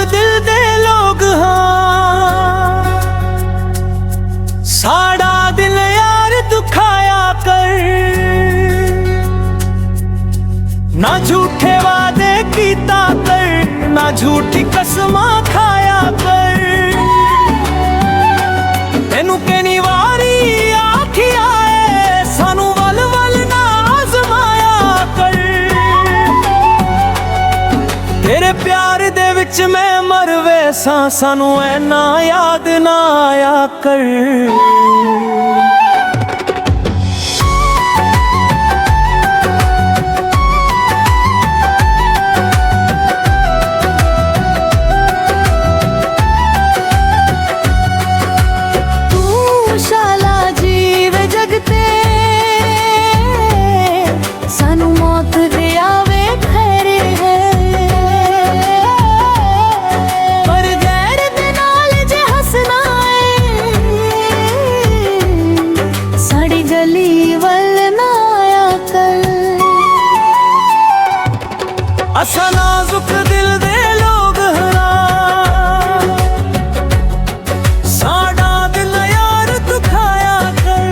दिल दे लोग हाँ, साड़ा दिल यार दुखाया कर। ना झूठे वादे कीता कर, ना झूठी कसमां खाया कर। तेनू केनी वारी आखिया है सानू वल वल ना आजमाया कर। तेरे प्यार दे विच मैं मर वैसा, सानू ऐना याद ना आया कर। असा नाजुक दिल दे लोग हाँ, साड़ा दिल यार दुखाया कर।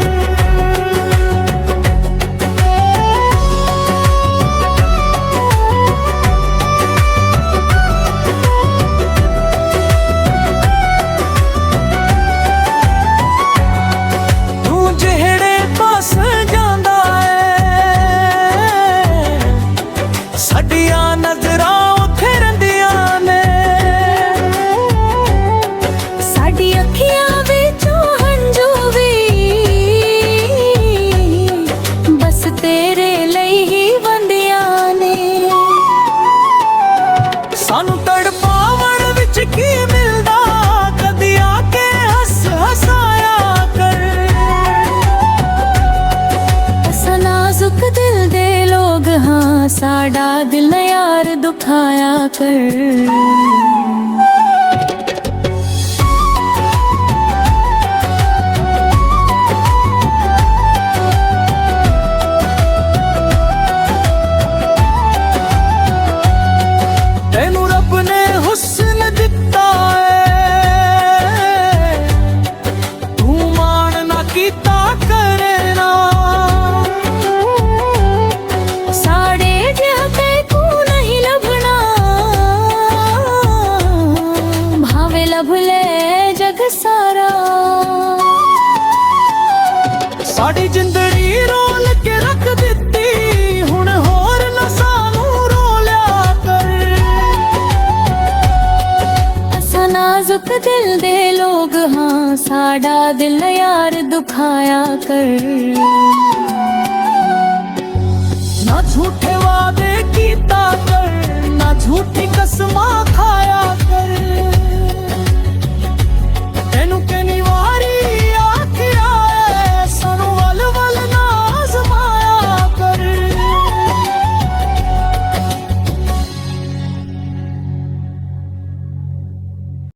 तू जेड़े पास जांदा है, साडियां नजरां उत्थे रहिंदियां ने। साडी अखियां विचों हंझू वी बस तेरे लई ही वंदियां ने। सानू तड़पावण विच की मिलदा, कदी आके हस हसाया कर। असा नाजुक दिल दे लोग हाँ, साड़ा दिल यार दुखाया कर। तेनू रब ने हुस्न दिता है, तू मान ना कीता करे ना। साड़े जिहा तू नहीं लभना, भावे लभ ले जग सारा। साडी जिंदड़ी रोल के रख दित्ती, हुण होर ना सानू रोलिया कर। असा नाजुक दिल दे लोग हाँ, साड़ा दिल यार दुखाया कर।